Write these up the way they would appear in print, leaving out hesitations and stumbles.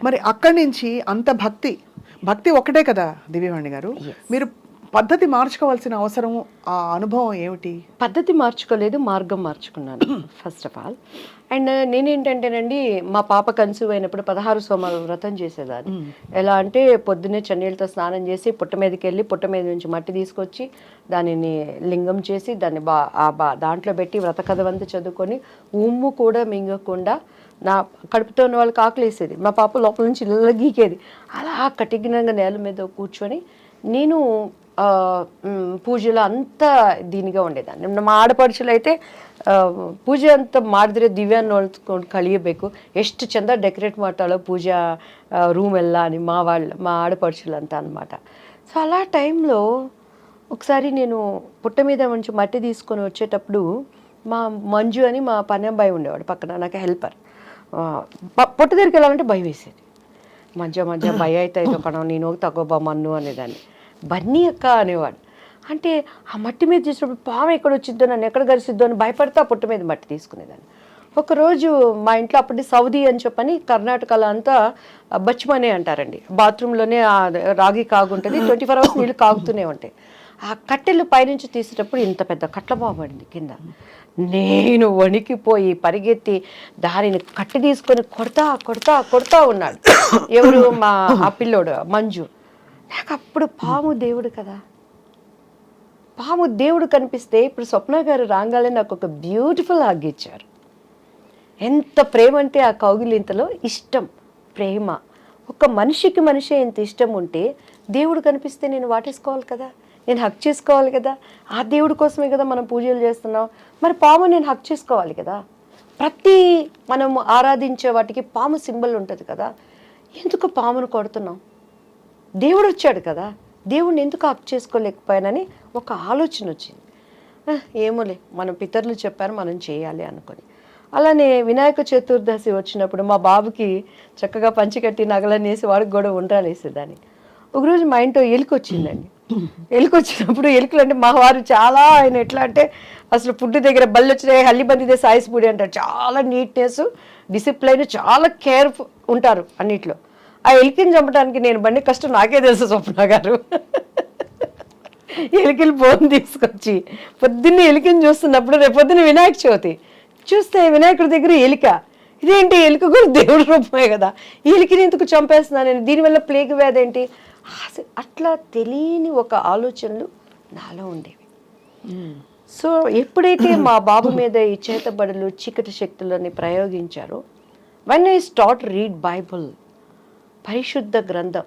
మరి అక్కడి నుంచి అంత భక్తి భక్తి ఒకటే కదా దివ్యవాణి గారు, మీరు పద్ధతి మార్చుకోవాల్సిన అవసరం, ఆ అనుభవం ఏమిటి? పద్ధతి మార్చుకోలేదు, మార్గం మార్చుకున్నాను ఫస్ట్ ఆఫ్ ఆల్. అండ్ నేనేంటంటేనండి, మా పాప కన్సీవ్ అయినప్పుడు 16 సోమవారం వ్రతం చేసేదాన్ని. ఎలా అంటే పొద్దున్నే చన్నీళ్ళతో స్నానం చేసి పుట్ట మీదకి వెళ్ళి పుట్ట మీద నుంచి మట్టి తీసుకొచ్చి దానిని లింగం చేసి దాన్ని దాంట్లో పెట్టి వ్రత కథవంతా చదువుకొని ఉమ్ము కూడా మింగకుండా, నా కడుపుతో ఉన్న వాళ్ళకి ఆకలేసేది, మా పాప లోపల నుంచి ఇళ్ళ గీకేది, అలా కఠినంగా నేల మీద కూర్చొని నేను పూజలో అంతా దీనిగా ఉండేదాన్ని. మా ಆಡಪಡಿಸಲು అయితే ಪೂಜೆ ಅಂತ ಮಾಡಿದ್ರೆ ದಿವ್ಯ ನೋಡ್ಕೊಂಡು ಕಳಿಯಬೇಕು, ಎಷ್ಟು ಚೆಂದ ಡೆಕೋರೇಟ್ ಮಾಡ್ತಾಳೋ ಪೂಜಾ రూమ్ ಎಲ್ಲ అని మా ఆడపడుచులు అంతా అనమాట. సో అలా టైంలో ఒకసారి నేను పుట్ట మీద నుంచి మట్టి తీసుకొని వచ్చేటప్పుడు మా మంజు అని మా పని అబ్బాయి ఉండేవాడు పక్కన, నాకు హెల్పర్. పుట్ట దగ్గరికి వెళ్ళాలంటే భయం వేసేది. మధ్య భయ అయితే ఇది ఒక నేను తగ్గోబా మన్ను అనేదాన్ని. బన్నీ అక్క అనేవాడు. అంటే ఆ మట్టి మీద చేసినప్పుడు పాము ఎక్కడ వచ్చిద్దో, నన్ను ఎక్కడ గరిసిద్దో అని భయపడతా పుట్ట మీద మట్టి తీసుకునేదాన్ని. ఒకరోజు మా ఇంట్లో అప్పటి సౌదీ అని చెప్పని కర్ణాటకలో అంతా బచ్మనే అంటారండి, బాత్రూంలోనే రాగి కాగుంటుంది, 24 hours నీళ్ళు కాగుతూనే ఉంటాయి. ఆ కట్టెలు పైనుంచి తీసేటప్పుడు ఇంత పెద్ద కట్ల పాము పడింది కింద. నేను వణికిపోయి పరిగెత్తి దానిని కట్టి తీసుకొని కొడతా ఉన్నాడు ఎవరు, మా ఆ పిల్లోడు మంజు. నాకు అప్పుడు పాము దేవుడు కదా, పాము దేవుడు కనిపిస్తే ఇప్పుడు స్వప్న గారు రాగానే నాకు ఒక బ్యూటిఫుల్ హగ్ ఇచ్చారు. ఎంత ప్రేమ అంటే ఆ కౌగిలింతలో ఇష్టం, ప్రేమ. ఒక మనిషికి మనిషి ఎంత ఇష్టం ఉంటే దేవుడు కనిపిస్తే నేను వాటేసుకోవాలి కదా, నేను హక్ చేసుకోవాలి కదా. ఆ దేవుడి కోసమే కదా మనం పూజలు చేస్తున్నాం, మరి పాము నేను హక్ చేసుకోవాలి కదా. ప్రతి మనం ఆరాధించే వాటికి పాము సింబల్ ఉంటుంది కదా, ఎందుకు పామును కొడుతున్నాం? దేవుడు వచ్చాడు కదా, దేవుడిని ఎందుకు హక్ చేసుకోలేకపోయానని ఒక ఆలోచన వచ్చింది. ఏమోలే, మన పితరులు చెప్పారు మనం చేయాలి అనుకొని. అలానే వినాయక చతుర్దశి వచ్చినప్పుడు మా బాబుకి చక్కగా పంచికట్టి నగలనేసి వాడికి కూడా ఉండ్రాలు వేసేదాన్ని. ఒకరోజు మా ఇంట్లో ఎలుక వచ్చిందండి. ఎలుక వచ్చినప్పుడు ఎలుకలు అంటే మా వారు చాలా, ఆయన ఎట్లా అంటే అసలు ఫుడ్ దగ్గర బళ్ళు వచ్చినాయి హల్లిబందిదే సాయిస్ పూడి అంటారు. చాలా నీట్నెస్, డిసిప్లైన్, చాలా కేర్ఫుల్ ఉంటారు అన్నిట్లో. ఆ ఎలికని చంపడానికి నేను బండి కష్టం నాకే తెలుసు స్వప్న గారు. ఎలికలు బోన్ తీసుకొచ్చి పొద్దున్నే ఎలికని చూస్తున్నప్పుడు, రేపు పొద్దున్న వినాయక చవితి చూస్తే వినాయకుడి దగ్గర ఎలిక, ఇదేంటి ఎలుక కూడా దేవుడి రూపమే కదా, ఎలికని ఎందుకు చంపేస్తున్నాను నేను, దీనివల్ల ప్లేగ్ వ్యాధి ఏంటి, అట్లా తెలియని ఒక ఆలోచనలు నాలో ఉండేవి. సో ఎప్పుడైతే మా బాబు మీద ఈ చేతబడులు చీకటి శక్తులని ప్రయోగించారో, when I start read Bible, పరిశుద్ధ గ్రంథం,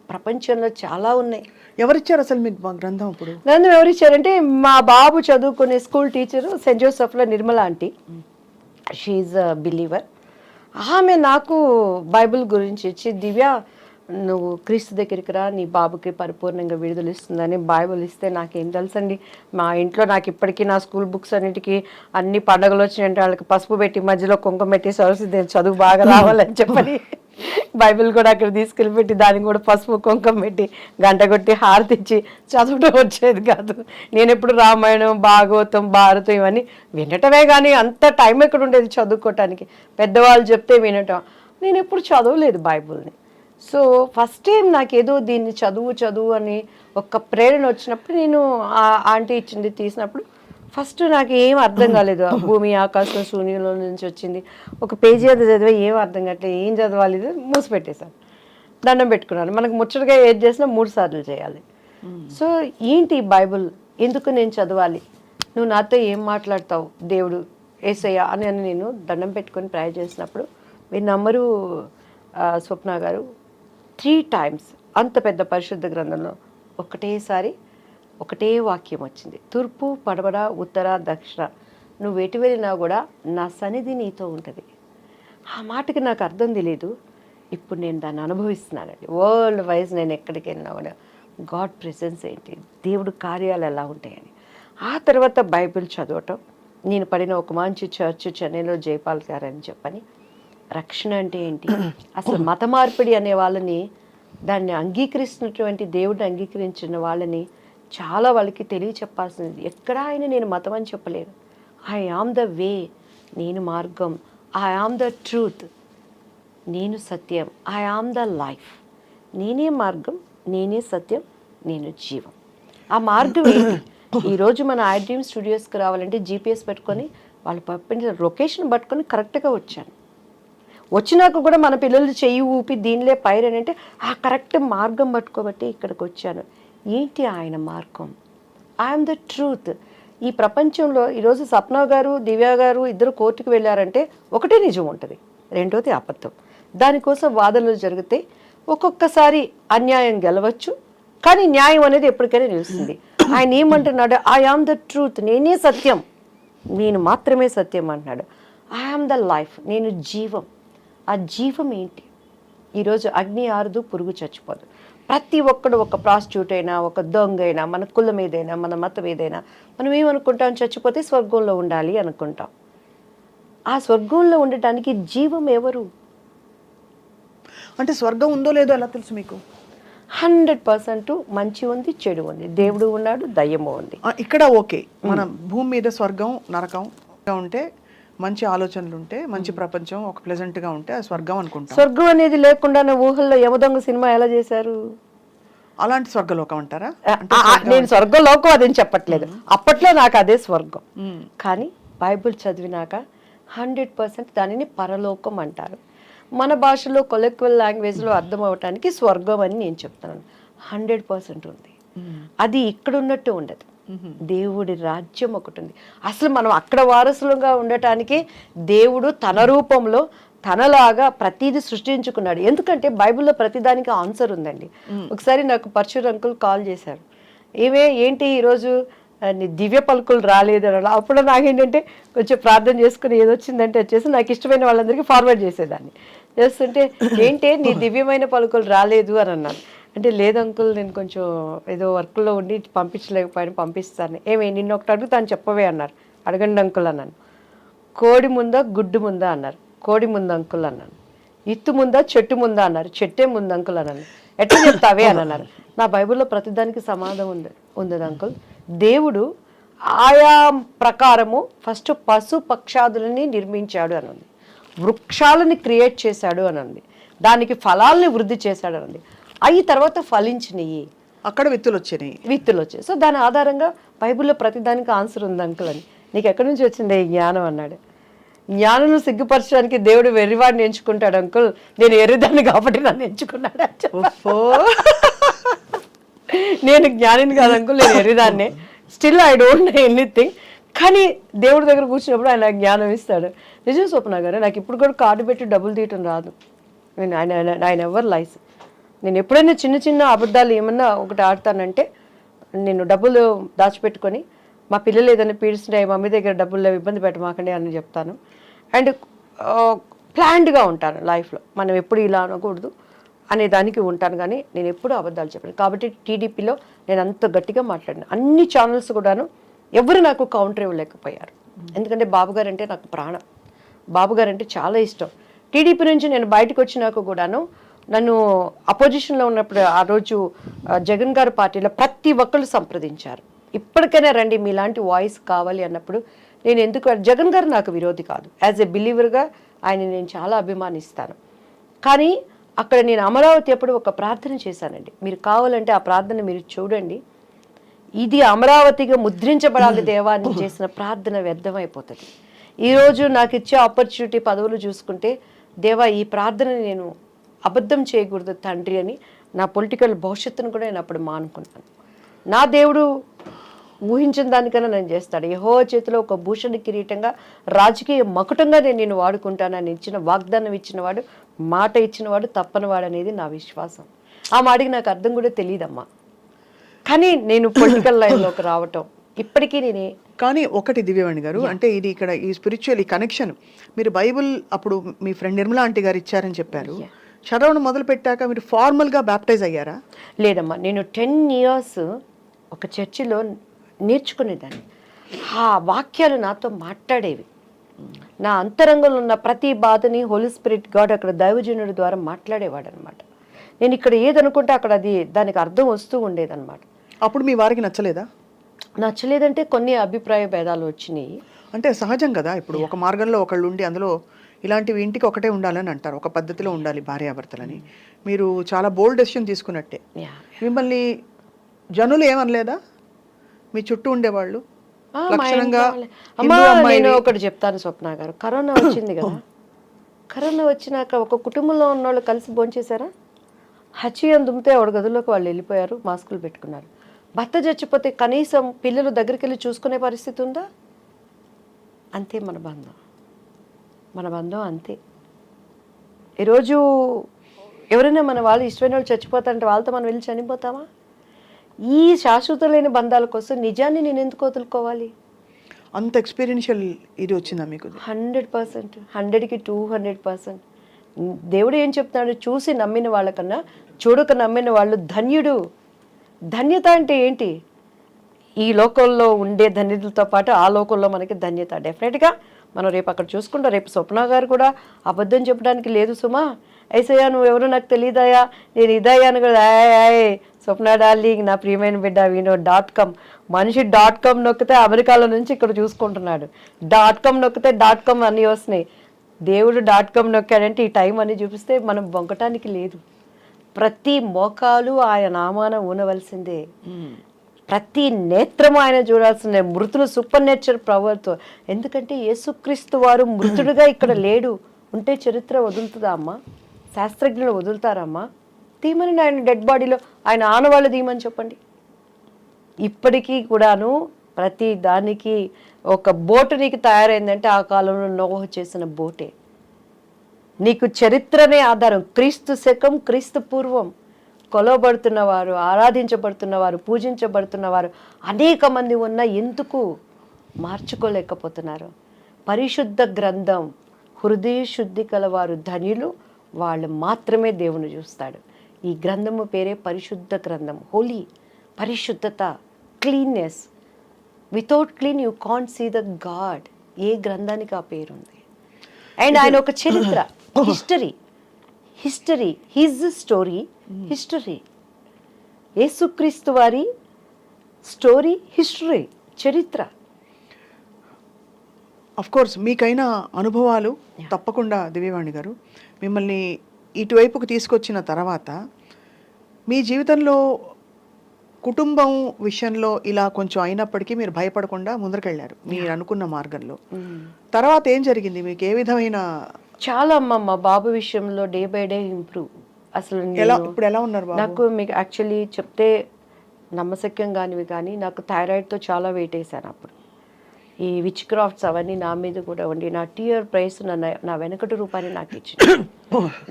ప్రపంచంలో చాలా ఉన్నాయి. ఎవరిచ్చారు అసలు మీకు గ్రంథం? ఇప్పుడు గ్రంథం ఎవరిచ్చారంటే మా బాబు చదువుకునే స్కూల్ టీచరు సెయింట్ జోసెఫ్లో Nirmala aunty, she a believer. ఆమె నాకు బైబిల్ గురించి ఇచ్చి, దివ్య నువ్వు క్రీస్తు దగ్గరికి రా, నీ బాబుకి పరిపూర్ణంగా విడుదల ఇస్తుందని బైబిల్ ఇస్తే, నాకేం తెలుసండి, మా ఇంట్లో నాకు ఇప్పటికీ నా స్కూల్ బుక్స్ అన్నిటికీ అన్ని పండుగలు వచ్చినాయంటే వాళ్ళకి పసుపు పెట్టి మధ్యలో కుంకుమ పెట్టి సరస్వతి చదువు బాగా రావాలని చెప్పని బైబిల్ కూడా అక్కడ తీసుకెళ్ళి పెట్టి దానికి కూడా పసుపు కుంకుమ పెట్టి గంట కొట్టి హారతిచ్చి చదవడం వచ్చేది కాదు. నేను ఎప్పుడు రామాయణం, భాగవతం, భారతం ఇవన్నీ వినటమే కానీ అంత టైం ఎక్కడ ఉండేది చదువుకోవటానికి. పెద్దవాళ్ళు చెప్తే వినటం, నేను ఎప్పుడు చదవలేదు బైబిల్ని. సో ఫస్ట్ టైం నాకేదో దీన్ని చదువు అని ఒక ప్రేరణ వచ్చినప్పుడు, నేను ఆంటీ ఇచ్చింది తీసినప్పుడు ఫస్ట్ నాకు ఏం అర్థం కాలేదు. భూమి ఆకాశం శూన్యంలో నుంచి వచ్చింది, ఒక పేజీ అది చదివే ఏం అర్థం కావట్లేదు, ఏం చదవాలి, మూసిపెట్టేశాను, దండం పెట్టుకున్నాను. మనకు ముచ్చటగా ఏది చేసినా 3 సార్లు చేయాలి. సో ఏంటి బైబుల్, ఎందుకు నేను చదవాలి, నువ్వు నాతో ఏం మాట్లాడతావు దేవుడు యేసయ్య అని నేను దండం పెట్టుకొని ప్రేయర్ చేసినప్పుడు, మీరు నమ్మరు స్వప్న గారు, 3 times అంత పెద్ద పరిశుద్ధ గ్రంథంలో ఒకటేసారి ఒకటే వాక్యం వచ్చింది, తూర్పు పడమర ఉత్తర దక్షిణ నువ్వు ఎటు వెళ్ళినా కూడా నా సన్నిధి నీతో ఉంటుంది. ఆ మాటకి నాకు అర్థం తెలియదు, ఇప్పుడు నేను దాన్ని అనుభవిస్తున్నానండి. వరల్డ్ వైజ్ నేను ఎక్కడికి వెళ్ళినా కూడా గాడ్ ప్రెసెన్స్ ఏంటి, దేవుడు కార్యాలు ఎలా ఉంటాయని. ఆ తర్వాత బైబిల్ చదవటం, నేను పడిన ఒక మంచి చర్చ్ చెన్నైలో జైపాల్ గారు అని చెప్పని, రక్షణ అంటే ఏంటి, అసలు మత మార్పిడి అనే వాళ్ళని, దాన్ని అంగీకరిస్తున్నటువంటి దేవుడిని అంగీకరించిన వాళ్ళని చాలా వాళ్ళకి తెలియచెప్పాల్సింది. ఎక్కడ ఆయన నేను మతం అని చెప్పలేను, ఐ ఆమ్ ద వే, నేను మార్గం, ఐ ఆమ్ ద ట్రూత్. నేను సత్యం, ఐ ఆమ్ ద లైఫ్, నేనే మార్గం, నేనే సత్యం, నేను జీవం. ఆ మార్గం ఏంటి? ఈరోజు మన ఐ డ్రీమ్ స్టూడియోస్కి రావాలంటే జీపీఎస్ పెట్టుకొని వాళ్ళు పంపిన లొకేషన్ పట్టుకొని కరెక్ట్గా వచ్చాను. వచ్చినాక కూడా మన పిల్లలు చెయ్యి ఊపి దీనిలే పైరని అంటే ఆ కరెక్ట్ మార్గం పట్టుకోబట్టి ఇక్కడికి వచ్చాను. ఏంటి ఆయన మార్గం? I'm the truth. ఈ ప్రపంచంలో ఈరోజు సప్న గారు, దివ్య గారు ఇద్దరు కోర్టుకు వెళ్ళారంటే ఒకటే నిజం ఉంటుంది, రెండోది అబద్ధం. దానికోసం వాదనలు జరిగితే ఒక్కొక్కసారి అన్యాయం గెలవచ్చు, కానీ న్యాయం అనేది ఎప్పటికైనా నిలుస్తుంది. ఆయన ఏమంటున్నాడు? ఐ ఆమ్ ద ట్రూత్, నేనే సత్యం, నేను మాత్రమే సత్యం అంటున్నాడు. ఐ ఆమ్ ద లైఫ్, నేను జీవం. ఆ జీవం ఏంటి? ఈరోజు అగ్ని ఆరదు, పురుగు చచ్చిపోదు. ప్రతి ఒక్కడు, ఒక ప్రాస్టిట్యూట్ అయినా, ఒక దొంగ అయినా, మన కులం ఏదైనా, మన మతం ఏదైనా, మనం ఏమనుకుంటాం? చచ్చిపోతే స్వర్గంలో ఉండాలి అనుకుంటాం. ఆ స్వర్గంలో ఉండటానికి జీవం ఎవరు? అంటే స్వర్గం ఉందో లేదో ఎలా తెలుసు మీకు? 100% మంచి ఉంది, చెడు ఉంది, దేవుడు ఉన్నాడు, దయ్యము ఉంది. ఇక్కడ ఓకే, మన భూమి మీద స్వర్గం నరకం ఉంటే, మంచి ఆలోచనలు ఉంటే, మంచి ప్రపంచం ఒక ప్లెజెంట్ గా ఉంటే అది స్వర్గం అనుకుంటాం. స్వర్గం అనేది లేకుండా ఊహల్లో యమదొంగ సినిమా ఎలా చేశారు? అలాంటి స్వర్గలోకం అంటారా? నేను స్వర్గలోకం అదేం చెప్పట్లేదు, అప్పట్లో నాకు అదే స్వర్గం. కానీ బైబిల్ చదివినాక 100% దానిని పరలోకం అంటారు. మన భాషలో కొలెక్వల్ లాంగ్వేజ్లో అర్థం అవటానికి స్వర్గం అని నేను చెప్తున్నాను. 100% ఉంది. అది ఇక్కడ ఉన్నట్టు ఉండదు. దేవుడి రాజ్యం ఒకటి ఉంది. అసలు మనం అక్కడ వారసులుగా ఉండటానికి దేవుడు తన రూపంలో తనలాగా ప్రతిదీ సృష్టించుకున్నాడు. ఎందుకంటే బైబిల్లో ప్రతిదానికి ఆన్సర్ ఉందండి. ఒకసారి నాకు పరశుర్ అంకుల్ కాల్ చేశారు, ఏంటి ఈరోజు నీ దివ్య పలుకులు రాలేదు అని. అప్పుడు నాకేంటంటే కొంచెం ప్రార్థన చేసుకుని ఏదొచ్చిందంటే వచ్చేసి నాకు ఇష్టమైన వాళ్ళందరికీ ఫార్వర్డ్ చేసేదాన్ని. చేస్తుంటే ఏంటి నీ దివ్యమైన పలుకులు రాలేదు అని అన్నాను. అంటే లేదు అంకుల్, నేను కొంచెం ఏదో వర్క్లో ఉండి పంపించలేకపోయాను, పంపిస్తాను. నిన్న ఒకటి అడుగుతాను చెప్పవే అన్నారు. అడగండి అంకుల్ అన్నాను. కోడి ముందా గుడ్డు ముందా అన్నారు. కోడి ముందు అంకుల్ అన్నాను. ఇత్తు ముందా చెట్టు ముందా అన్నారు. చెట్టే ముందు అంకుల్ అన్నాను. ఎట్లా చెప్తావే అని అన్నారు. నా బైబిల్లో ప్రతిదానికి సమాధానం ఉంది అంకుల్. దేవుడు ఆయా ప్రకారము ఫస్ట్ పశు పక్షాదులని నిర్మించాడు అని ఉంది, వృక్షాలని క్రియేట్ చేశాడు అని ఉంది, దానికి ఫలాల్ని వృద్ధి చేశాడు అని ఉంది. అవి తర్వాత ఫలించినవి, అక్కడ విత్తులు వచ్చాయి. సో దాని ఆధారంగా బైబిల్లో ప్రతిదానికి ఆన్సర్ ఉంది అంకుల్ అని. నీకు ఎక్కడి నుంచి వచ్చింది ఈ జ్ఞానం అన్నాడు. జ్ఞానం సిగ్గుపరచడానికి దేవుడు వెర్రివాడిని ఎంచుకుంటాడు అంకుల్, నేను ఎర్రిదాన్ని కాబట్టి నన్ను ఎంచుకున్నాడు. నేను జ్ఞానిని కాదు అంకుల్, నేను ఎర్రిదాన్నే, still I don't know anything. కానీ దేవుడి దగ్గర కూర్చున్నప్పుడు ఆయన జ్ఞానం ఇస్తాడు. నిజం స్వప్న గారు, నాకు ఇప్పుడు కూడా కార్డు పెట్టి డబ్బులు తీయటం రాదు. ఆయన ఎవరు లైస్. నేను ఎప్పుడైనా చిన్న చిన్న అబద్ధాలు ఏమన్నా ఒకటి ఆడతానంటే, నేను డబ్బులు దాచిపెట్టుకొని మా పిల్లలు ఏదైనా పీడిస్తున్నాయి, మమ్మీ దగ్గర డబ్బులు ఇబ్బంది పెట్టమాకండి అని చెప్తాను. అండ్ ప్లాన్డ్గా ఉంటాను లైఫ్లో. మనం ఎప్పుడు ఇలా అనకూడదు అనే దానికి ఉంటాను, కానీ నేను ఎప్పుడూ అబద్ధాలు చెప్పాను. కాబట్టి టీడీపీలో నేను అంత గట్టిగా మాట్లాడిన అన్ని ఛానల్స్ కూడాను ఎవరు నాకు కౌంటర్ ఇవ్వలేకపోయారు. ఎందుకంటే బాబుగారు అంటే నాకు ప్రాణం, బాబుగారు అంటే చాలా ఇష్టం. టీడీపీ నుంచి నేను బయటకు వచ్చినాక కూడాను నన్ను అపోజిషన్లో ఉన్నప్పుడు ఆ రోజు జగన్ గారి పార్టీలో ప్రతి ఒక్కళ్ళు సంప్రదించారు. ఇప్పటికైనా రండి, మీలాంటి వాయిస్ కావాలి అన్నప్పుడు నేను ఎందుకు, జగన్ గారు నాకు విరోధి కాదు, యాజ్ ఎ బిలీవర్గా ఆయన నేను చాలా అభిమానిస్తాను. కానీ అక్కడ నేను అమరావతి అప్పుడు ఒక ప్రార్థన చేశానండి. మీరు కావాలంటే ఆ ప్రార్థన మీరు చూడండి. ఇది అమరావతిగా ముద్రించబడాలి దేవా అని చేసిన ప్రార్థన వ్యర్థమైపోతుంది. ఈరోజు నాకు ఇచ్చే ఆపర్చునిటీ పదవులు చూసుకుంటే, దేవా ఈ ప్రార్థనని నేను అబద్ధం చేయకూడదు తండ్రి అని నా పొలిటికల్ భవిష్యత్తును కూడా నేను అప్పుడు మానుకున్నాను. నా దేవుడు ఊహించిన దానికన్నా నేను చేస్తాడు. యెహోవా చేతిలో ఒక భూషణ కిరీటంగా, రాజకీయ మకుటంగా నేను వాడుకుంటానని ఇచ్చిన వాగ్దానం ఇచ్చినవాడు, మాట ఇచ్చినవాడు తప్పనివాడు అనేది నా విశ్వాసం. ఆ మాటకి నాకు అర్థం కూడా తెలియదమ్మా. కానీ నేను పొలిటికల్ లైన్లోకి రావటం ఇప్పటికీ నేనే. కానీ ఒకటి దివ్యవాణి గారు, అంటే ఇది ఇక్కడ ఈ స్పిరిచువల్ ఈ కనెక్షన్ మీరు బైబిల్ అప్పుడు మీ ఫ్రెండ్ నిర్మలా ఆంటీ గారు ఇచ్చారని చెప్పారు. చదవడం మొదలు పెట్టాక మీరు ఫార్మల్గా బ్యాప్టైజ్ అయ్యారా? లేదమ్మా, నేను 10 years ఒక చర్చిలో నేర్చుకునేదాన్ని. ఆ వాక్యాలు నాతో మాట్లాడేవి. నా అంతరంగంలో ఉన్న ప్రతి బాధని హోలీ స్పిరిట్ గాడ్ అక్కడ దైవజనుడి ద్వారా మాట్లాడేవాడు అనమాట. నేను ఇక్కడ ఏదనుకుంటే అక్కడ అది దానికి అర్థం వస్తూ ఉండేదన్నమాట. అప్పుడు మీ వారికి నచ్చలేదా? నచ్చలేదంటే కొన్ని అభిప్రాయ భేదాలు వచ్చినాయి. అంటే సహజం కదా, ఇప్పుడు ఒక మార్గంలో ఒకళ్ళు ఉండి అందులో ఇలాంటివి ఇంటికి ఒకటే ఉండాలని అంటారు, ఒక పద్ధతిలో ఉండాలి భార్యాభర్తలని. మీరు చాలా బోల్డ్ డెసిషన్ తీసుకున్నట్టే. Yeah. మిమ్మల్ని జనులు ఏమనలేదా మీ చుట్టూ ఉండేవాళ్ళు? మా లక్షణంగా ఇంట్లో వాళ్ళే. అమ్మా హిందూ అమ్మాయివి. నేను ఒకటి చెప్తాను స్వప్న గారు, కరోనా వచ్చింది కదా, కరోనా వచ్చినాక ఒక కుటుంబంలో ఉన్న వాళ్ళు కలిసి భోంచేశారా? హచ్చియం దుమ్మితే ఆవిడ గదుల్లోకి వాళ్ళు వెళ్ళిపోయారు, మాస్కులు పెట్టుకున్నారు. భర్త చచ్చిపోతే కనీసం పిల్లలు దగ్గరికి వెళ్ళి చూసుకునే పరిస్థితి ఉందా? అంతే మన బంధం, మన బంధం అంతే. ఈరోజు ఎవరైనా మన వాళ్ళు ఇష్టమైన వాళ్ళు చచ్చిపోతారంటే వాళ్ళతో మనం వెళ్ళి చనిపోతామా? ఈ శాశ్వత లేని బంధాల కోసం నిజాన్ని నేను ఎందుకు వదులుకోవాలి? అంత ఎక్స్పీరియన్షియల్ ఇది వచ్చిందా మీకు? 100%, 100కి 200%. దేవుడు ఏం చెప్తున్నాడు? చూసి నమ్మిన వాళ్ళకన్నా చూడక నమ్మిన వాళ్ళు ధన్యుడు. ధన్యత అంటే ఏంటి? ఈ లోకంలో ఉండే ధన్యతలతో పాటు ఆ లోకంలో మనకి ధన్యత. డెఫినెట్గా మనం రేపు అక్కడ చూసుకుంటాం. రేపు స్వప్న గారు కూడా అబద్ధం చెప్పడానికి లేదు సుమా. ఐసయ్యా నువ్వెవరో నాకు తెలియదాయా, నేను ఇదయ్యాను కూడా. స్వప్న డార్లింగ్, నా ప్రియమైన బిడ్డ, .com మనిషి .com నొక్కితే అమెరికాలో నుంచి ఇక్కడ చూసుకుంటున్నాడు. .com నొక్కితే .com అన్నీ వస్తున్నాయి. దేవుడు .com నొక్కాడంటే ఈ టైం అని చూపిస్తే మనం బొంకటానికి లేదు. ప్రతి మోకాలు ఆయన నామాన ఊనవలసిందే, ప్రతి నేత్రము ఆయన చూడాల్సిందే. మృతులు సూపర్ నేచర్ పవర్తో. ఎందుకంటే యేసుక్రీస్తు వారు మృతుడుగా ఇక్కడ లేడు. ఉంటే చరిత్ర వదులుతుందా అమ్మా? శాస్త్రజ్ఞులు వదులుతారమ్మా? తీమని ఆయన డెడ్ బాడీలో ఆయన ఆనవాళ్ళు తీయమని చెప్పండి. ఇప్పటికీ కూడాను ప్రతి దానికి ఒక బోటు నీకు తయారైందంటే ఆ కాలంలో నోహు చేసిన బోటే. నీకు చరిత్రనే ఆధారం. క్రీస్తు శకం, క్రీస్తు పూర్వం కొలవబడుతున్నవారు, ఆరాధించబడుతున్నవారు, పూజించబడుతున్నవారు అనేక మంది ఉన్న ఎందుకు మార్చుకోలేకపోతున్నారు? పరిశుద్ధ గ్రంథం, హృదయ శుద్ధి కలవారు ధన్యులు, వాళ్ళు మాత్రమే దేవుని చూస్తాడు. ఈ గ్రంథము పేరే పరిశుద్ధ గ్రంథం. హోలీ, పరిశుద్ధత, cleanness. Without clean you can't see the god. ఏ గ్రంథానికి ఆ పేరుంది? అండ్ ఆయన ఒక చరిత్ర, హిస్టరీ, హిజ్ స్టోరీ, హిస్టరీ. యేసుక్రీస్తు వారి స్టోరీ, హిస్టరీ, చరిత్ర. అఫ్ కోర్స్ మీకైన అనుభవాలు తప్పకుండా దివ్యవాణి గారు మిమ్మల్ని ఇటువైపుకు తీసుకొచ్చిన తర్వాత మీ జీవితంలో కుటుంబం విషయంలో ఇలా కొంచెం అయినప్పటికీ మీరు భయపడకుండా ముందరకెళ్ళారు మీరు అనుకున్న మార్గంలో. తర్వాత ఏం జరిగింది? మీకు ఏ విధమైన చాలా అమ్మ, మా బాబు విషయంలో డే బై డే ఇంప్రూవ్. అసలు ఇప్పుడు ఎలా ఉన్నారు బాబు? నాకు మీకు యాక్చువల్లీ చెప్తే నమ్మశక్యం కానివి కానీ నాకు థైరాయిడ్తో చాలా వెయిట్ వేసాను అప్పుడు. ఈ విచ్ క్రాఫ్ట్స్ అవన్నీ నా మీద కూడా ఉండి నా టీఆర్ ప్రైస్ నా వెనకటి రూపాయలు నాకు ఇచ్చింది.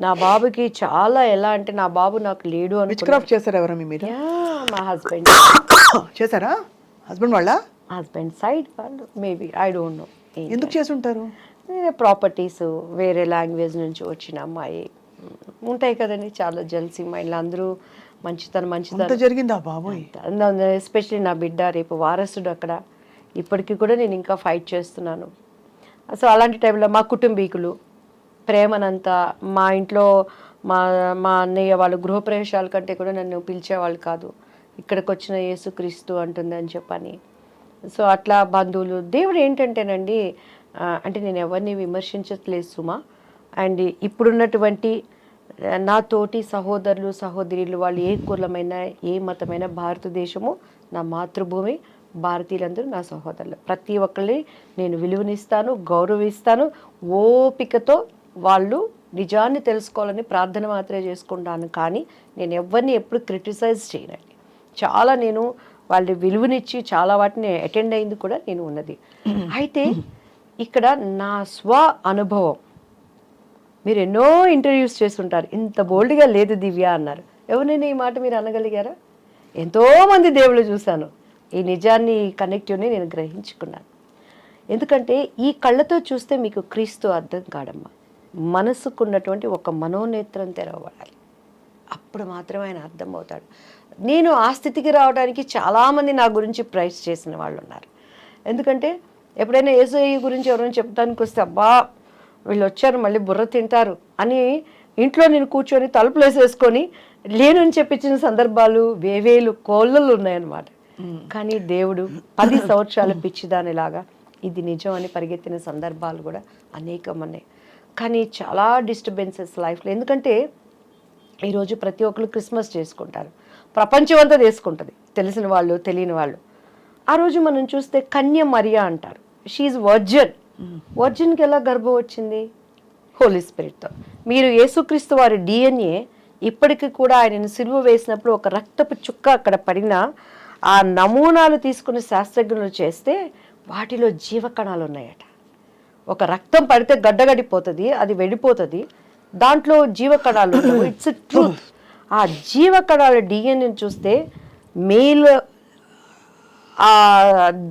నా బాబుకి చాలా ఎలా అంటే నా బాబు నాకు లేడు అని. విచ్ క్రాఫ్ట్ చేశారు ఎవరు మీ మీద? మా హస్బెండ్ చేశారా? హస్బెండ్ వాళ్ళ? హస్బెండ్ సైడ్ వాళ్ళు మేబీ, ఐ డోంట్ నో. ఎందుకు చేసి ఉంటారు? ప్రాపర్టీస్, వేరే లాంగ్వేజ్ నుంచి వచ్చిన అమ్మాయి ఉంటాయి కదండి, చాలా జెల్సీ మైండ్లు. అందరూ మంచితనం జరిగిందా బాబోయ్? ఎస్పెషలీ నా బిడ్డ రేపు వారసుడు అక్కడ. ఇప్పటికీ కూడా నేను ఇంకా ఫైట్ చేస్తున్నాను. సో అలాంటి టైంలో మా కుటుంబీకులు ప్రేమనంతా మా ఇంట్లో మా అన్నయ్య వాళ్ళు గృహప్రవేశాల కంటే కూడా నన్ను పిలిచేవాళ్ళు కాదు. ఇక్కడికి వచ్చిన యేసుక్రీస్తు అంటుంది అని చెప్పని. సో అట్లా బంధువులు. దేవుడు ఏంటంటేనండి, అంటే నేను ఎవరిని విమర్శించట్లేదు సుమా. అండ్ ఇప్పుడున్నటువంటి నా తోటి సహోదరులు సహోదరులు వాళ్ళు ఏ కులమైనా ఏ మతమైనా, భారతదేశము నా మాతృభూమి, భారతీయులందరూ నా సహోదరులు. ప్రతి ఒక్కరిని నేను విలువనిస్తాను, గౌరవిస్తాను. ఓపికతో వాళ్ళు నిజాన్ని తెలుసుకోవాలని ప్రార్థన మాత్రమే చేసుకుంటాను. కానీ నేను ఎవరిని ఎప్పుడు క్రిటిసైజ్ చేయనండి. చాలా నేను వాళ్ళ విలువనిచ్చి చాలా వాటిని అటెండ్ అయింది కూడా నేను ఉన్నది. అయితే ఇక్కడ నా స్వ అనుభవం, మీరు ఎన్నో ఇంటర్వ్యూస్ చేస్తుంటారు, ఇంత బోల్డ్గా లేదు దివ్య అన్నారు. ఎవరైనా ఈ మాట మీరు అనగలిగారా? ఎంతోమంది దేవుళ్ళు చూశాను. ఈ నిజాన్ని, ఈ కనెక్టివ్ని నేను గ్రహించుకున్నాను. ఎందుకంటే ఈ కళ్ళతో చూస్తే మీకు క్రీస్తు అర్థం కాడమ్మా. మనసుకున్నటువంటి ఒక మనోనేత్రం తెరవబడాలి, అప్పుడు మాత్రమే ఆయన అర్థమవుతాడు. నేను ఆ స్థితికి రావడానికి చాలామంది నా గురించి ప్రైజ్ చేసిన వాళ్ళు ఉన్నారు. ఎందుకంటే ఎప్పుడైనా యేసయ్య గురించి ఎవరైనా చెప్తానికి వస్తే, అబ్బా వీళ్ళు వచ్చారు మళ్ళీ బుర్ర తింటారు అని ఇంట్లో నేను కూర్చొని తలుపులు వేసేసుకొని లేనని చెప్పించిన సందర్భాలు వేవేలు కోళ్ళలు ఉన్నాయన్నమాట. కానీ దేవుడు 10 సంవత్సరాల పిచ్చిదానిలాగా ఇది నిజం అని పరిగెత్తిన సందర్భాలు కూడా అనేకం ఉన్నాయి. కానీ చాలా డిస్టర్బెన్సెస్ లైఫ్లో. ఎందుకంటే ఈరోజు ప్రతి ఒక్కరు క్రిస్మస్ చేసుకుంటారు, ప్రపంచం అంతా చేసుకుంటుంది, తెలిసిన వాళ్ళు తెలియని వాళ్ళు. ఆ రోజు మనం చూస్తే కన్య మరియా అంటారు, షీఈ్ వర్జిన్. వర్జిన్కి ఎలా గర్భం వచ్చింది? హోలీ స్పిరిట్తో. మీరు యేసుక్రీస్తు వారి డిఎన్ఏ ఇప్పటికీ కూడా ఆయనను సిలువ వేసినప్పుడు ఒక రక్తపు చుక్క అక్కడ పడిన ఆ నమూనాలు తీసుకుని శాస్త్రజ్ఞులు చేస్తే వాటిలో జీవకణాలు ఉన్నాయట. ఒక రక్తం పడితే గడ్డగడిపోతుంది, అది వెళ్ళిపోతుంది, దాంట్లో జీవకణాలు ఉండవు. It's truth. ఆ జీవకణాల డిఎన్ఏని చూస్తే మేల్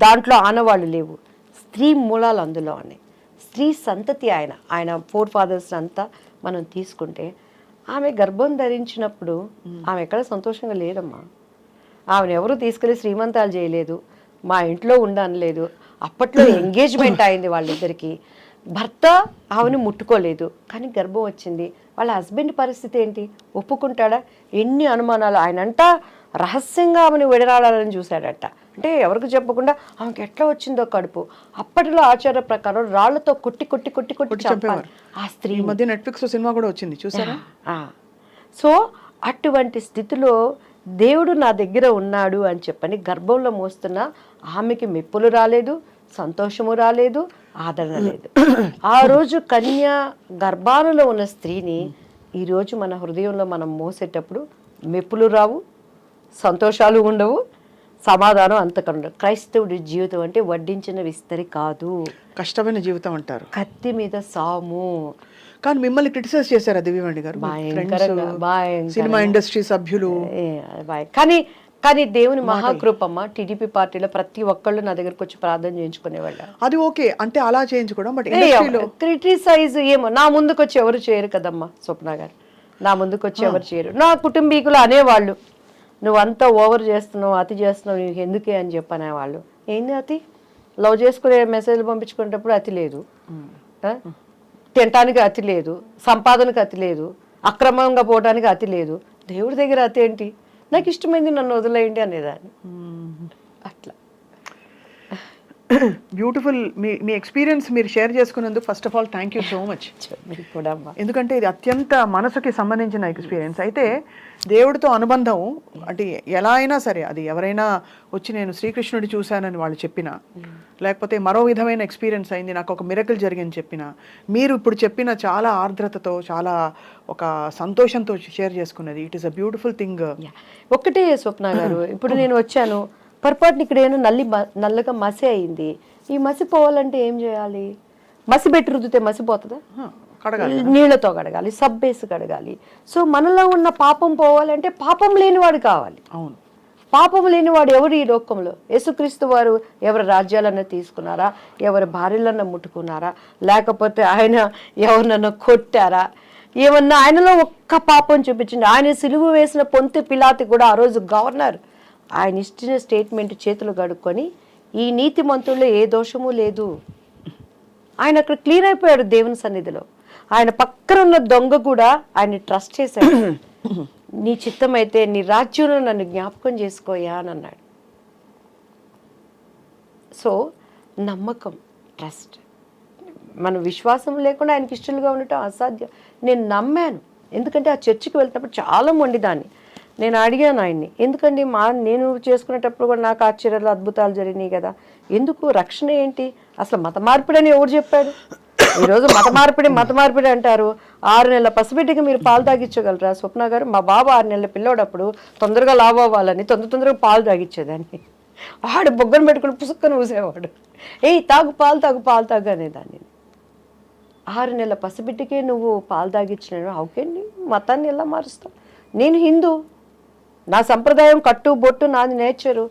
దాంట్లో ఆనవాళ్ళు లేవు, స్త్రీ మూలాలు అందులో ఉన్నాయి. స్త్రీ సంతతి ఆయన ఫోర్ ఫాదర్స్ అంతా మనం తీసుకుంటే ఆమె గర్భం ధరించినప్పుడు ఆమె ఎక్కడ సంతోషంగా లేదమ్మా. ఆమెను ఎవరు తీసుకెళ్ళి శ్రీమంతాలు చేయలేదు, మా ఇంట్లో ఉండనలేదు. అప్పట్లో ఎంగేజ్మెంట్ అయింది వాళ్ళిద్దరికి, భర్త ఆమెను ముట్టుకోలేదు, కానీ గర్భం వచ్చింది. వాళ్ళ హస్బెండ్ పరిస్థితి ఏంటి? ఒప్పుకుంటాడా? ఎన్ని అనుమానాలు. ఆయనంట రహస్యంగా ఆమెను విడరాడాలని చూశాడట. అంటే ఎవరికి చెప్పకుండా ఆమెకి ఎట్లా వచ్చిందో కడుపు. అప్పటిలో ఆచార ప్రకారం రాళ్లతో కొట్టి కొట్టి కొట్టి కొట్టి చంపారు ఆ స్త్రీ. ఈ మధ్య నెట్ఫ్లిక్స్ సినిమా కూడా వచ్చింది, చూసారా? సో అటువంటి స్థితిలో దేవుడు నా దగ్గర ఉన్నాడు అని చెప్పని గర్భంలో మోస్తున్న ఆమెకి మెప్పులు రాలేదు, సంతోషము రాలేదు, ఆదరణ లేదు. ఆ రోజు కన్య గర్భాలలో ఉన్న స్త్రీని ఈరోజు మన హృదయంలో మనం మోసేటప్పుడు మెప్పులు రావు, సంతోషాలు ఉండవు, సమాధానం అంతకన్నా. క్రైస్తవుడి జీవితం అంటే వడ్డించిన విస్తరి కాదు, కష్టమైన జీవితం అంటారు, కత్తి మీద సాము. కానీ మిమ్మల్ని క్రిటిసైజ్ చేశారా దివ్యవాణి గారు? సినిమా ఇండస్ట్రీ సభ్యులు. కానీ దేవుని మహాకృపమ్మ, టీడీపీ పార్టీలో ప్రతి ఒక్కళ్ళు నా దగ్గరకు వచ్చి ప్రార్థన చేయించుకునేవాళ్ళు. అది ఓకే అంటే అలా చేయించుకోవడం, బట్ క్రిటిసైజ్ ఏమో నా ముందుకు వచ్చి ఎవరు చేయరు కదమ్మా స్వప్న గారు, నా ముందుకు వచ్చి ఎవరు చేయరు. నా కుటుంబీకులు అనేవాళ్ళు, నువ్వంతా ఓవర్ చేస్తున్నావు, అతి చేస్తున్నావు, నీకు ఎందుకే అని చెప్పనేవాళ్ళు. ఏంది అతి? లవ్ చేసుకునే మెసేజ్లు పంపించుకునేటప్పుడు అతి లేదు, తినటానికి అతి లేదు, సంపాదనకు అతి లేదు, అక్రమంగా పోవడానికి అతి లేదు. దేవుడి దగ్గర అతి ఏంటి? నాకు ఇష్టమైంది నన్ను వదిలేయండి అనేదాన్ని. అట్లా బ్యూటిఫుల్. మీ ఎక్స్పీరియన్స్ మీరు షేర్ చేసుకున్నందుకు first of all thank you so much. ఎందుకంటే ఇది అత్యంత మనసుకి సంబంధించిన ఎక్స్పీరియన్స్. అయితే దేవుడితో అనుబంధం అంటే ఎలా అయినా సరే, అది ఎవరైనా వచ్చి నేను శ్రీకృష్ణుడి చూశానని వాళ్ళు చెప్పినా, లేకపోతే మరో విధమైన ఎక్స్పీరియన్స్ అయింది, నాకు ఒక మిరకల్ జరిగింది చెప్పినా, మీరు ఇప్పుడు చెప్పిన చాలా ఆర్ద్రతతో, చాలా ఒక సంతోషంతో షేర్ చేసుకున్నది, it is a beautiful thing. ఒక్కటే స్వప్న గారు, ఇప్పుడు నేను వచ్చాను, పొరపాటుని ఇక్కడ ఏమైనా నల్లగా మసి అయింది, ఈ మసి పోవాలంటే ఏం చేయాలి? మసి పెట్టి రుద్దితే మసిపోతుందా? నీళ్లతో కడగాలి, సబ్బేసి కడగాలి. సో మనలో ఉన్న పాపం పోవాలంటే పాపం లేనివాడు కావాలి. అవును, పాపం లేనివాడు ఎవరు ఈ లోకంలో? యేసుక్రీస్తు వారు ఎవరి రాజ్యాలన్నా తీసుకున్నారా? ఎవరి భార్యలన్నా ముట్టుకున్నారా? లేకపోతే ఆయన ఎవరినన్నా కొట్టారా? ఏమన్నా ఆయనలో ఒక్క పాపం చూపించింది. ఆయన సిలువ వేసిన పొంతు పిలాతి కూడా ఆ రోజు గవర్నర్ ఆయన ఇచ్చిన స్టేట్మెంట్ చేతులు కడుక్కొని, ఈ నీతి మంతుల్లో ఏ దోషము లేదు, ఆయన అక్కడ క్లీన్ అయిపోయాడు దేవుని సన్నిధిలో. ఆయన పక్కన ఉన్న దొంగ కూడా ఆయన ట్రస్ట్ చేశాడు. నీ చిత్తమైతే నీ రాజ్యంలో నన్ను జ్ఞాపకం చేసుకోయా అని అన్నాడు. సో నమ్మకం, ట్రస్ట్. మన విశ్వాసం లేకుండా ఆయనకి ఇష్టలుగా ఉండటం అసాధ్యం. నేను నమ్మాను, ఎందుకంటే ఆ చర్చికి వెళ్తున్నప్పుడు చాలా మొండిదాన్ని. నేను అడిగాను ఆయన్ని, ఎందుకండి నేను చేసుకునేటప్పుడు కూడా నాకు ఆశ్చర్యాలు అద్భుతాలు జరిగినాయి కదా, ఎందుకు రక్షణ ఏంటి? అసలు మత మార్పిడి అని ఎవరు చెప్పాడు? ఈరోజు మత మార్పిడి అంటారు. 6 నెలల పసిబిడ్డకి మీరు పాలు తాగించగలరా స్వప్న గారు? మా బాబు 6 నెలల పిల్లోడప్పుడు తొందరగా లావ్ అవ్వాలని తొందరగా పాలు తాగించేదాన్ని. వాడు బొగ్గను పెట్టుకుని పుసుక్కను ఊసేవాడు, తాగు పాలు తాగు అనేదాన్ని. 6 నెలల పసిబిడ్డకే నువ్వు పాలు తాగించలేను, అవుకేండి మతాన్ని ఎలా మారుస్తావు? నేను హిందూ, నా సంప్రదాయం కట్టు బొట్టు నాది నేచరు,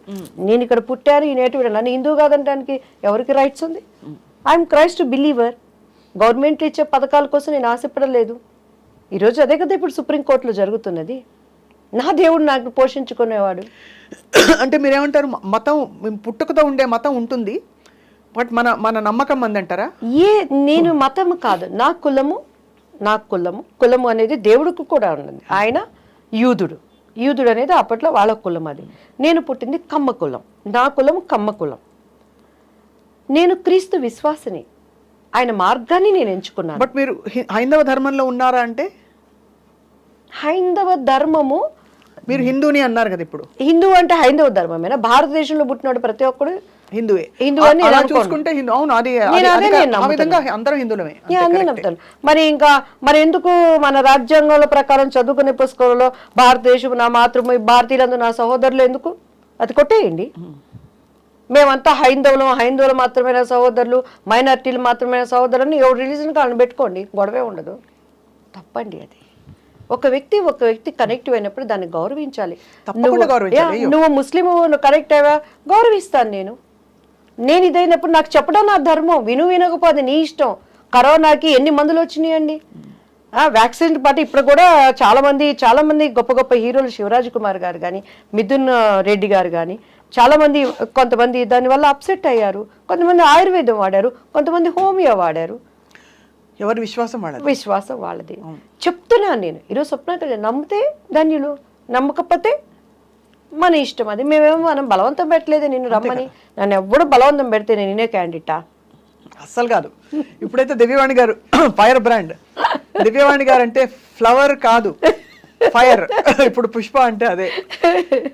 నేను ఇక్కడ పుట్టాను, ఈ నేటివ్. నన్ను హిందూ కాదంటానికి ఎవరికి రైట్స్ ఉంది? I'm Christ believer. గవర్నమెంట్ ఇచ్చే పథకాల కోసం నేను ఆశపడలేదు. ఈరోజు అదే కదా ఇప్పుడు సుప్రీంకోర్టులో జరుగుతున్నది. నా దేవుడు నాకు పోషించుకునేవాడు. అంటే మీరేమంటారు, మతం పుట్టుకతో ఉండే మతం ఉంటుంది, బట్ మన నమ్మకం అందంటారా? నేను మతం కాదు, నా కులము అనేది దేవుడికి కూడా ఉన్నది. ఆయన యూదుడు అనేది అప్పట్లో వాళ్ళ కులం. అది నేను పుట్టింది కమ్మ కులం, నా కులం కమ్మ కులం. నేను క్రీస్తు విశ్వాసిని. ఆయన మార్గాన్ని నేను ఎంచుకున్నాను. బట్ మీరు హైందవ ధర్మంలో ఉన్నారా అంటే? హైందవ ధర్మము, మీరు హిందూని అన్నారు కదా ఇప్పుడు. హిందూ అంటే హైందవ ధర్మమేనా? భారతదేశంలో పుట్టినాడు ప్రతి ఒక్కడు హిందువే. హిందూ అని అలా నేను అనుకోను. చూసుకుంటే హిందూ, అవును, అది నేను అదే నేను ఆ విధంగా అందరం హిందువులమే. అదే నమ్ముతాను. మరి ఎందుకు మన రాజ్యాంగంలో ప్రకారం చదువుకునే పుస్తకంలో భారతదేశం నా మాతృభూమి, భారతీయులందు నా సహోదరులు ఎందుకు? అది కొట్టేయండి. మేమంతా హైందవులు మాత్రమే నా సహోదరులు, మైనారిటీలు మాత్రమే నా సహోదరులు, ఎవరు రిలీజన్ కాళ్ళని పెట్టుకోండి, గొడవే ఉండదు. తప్పండి అది. ఒక వ్యక్తి కనెక్టివ్ అయినప్పుడు దాన్ని గౌరవించాలి. నువ్వు ముస్లిం, నువ్వు కనెక్ట్ అయ్యా, గౌరవిస్తాను నేను ఇదైనప్పుడు నాకు చెప్పడం నా ధర్మం. వినకపోతే నీ ఇష్టం. కరోనాకి ఎన్ని మందులు వచ్చినాయండి. వ్యాక్సిన్ పాటు ఇప్పుడు కూడా చాలా మంది గొప్ప గొప్ప హీరోలు, శివరాజ్ కుమార్ గారు కానీ, మిథున్ రెడ్డి గారు కానీ, కొంతమంది దానివల్ల అప్సెట్ అయ్యారు. కొంతమంది ఆయుర్వేదం వాడారు, కొంతమంది హోమియో వాడారు. ఎవరి విశ్వాసం వాళ్ళది. చెప్తున్నాను నేను ఈరోజు. స్వప్న నమ్మితే ధన్యులు, నమ్మకపోతే మన ఇష్టం. అది మనం బలవంతం పెట్టలేదు నిన్ను రమ్మని. నన్ను ఎవ్వడు బలవంతం పెడితే నేనే క్యాండిడేటా? అస్సలు కాదు. ఇప్పుడైతే దివ్యవాణి గారు ఫైర్ బ్రాండ్. దివ్యవాణి గారు అంటే ఫ్లవర్ కాదు, ఫైర్. ఇప్పుడు పుష్ప అంటే అదే.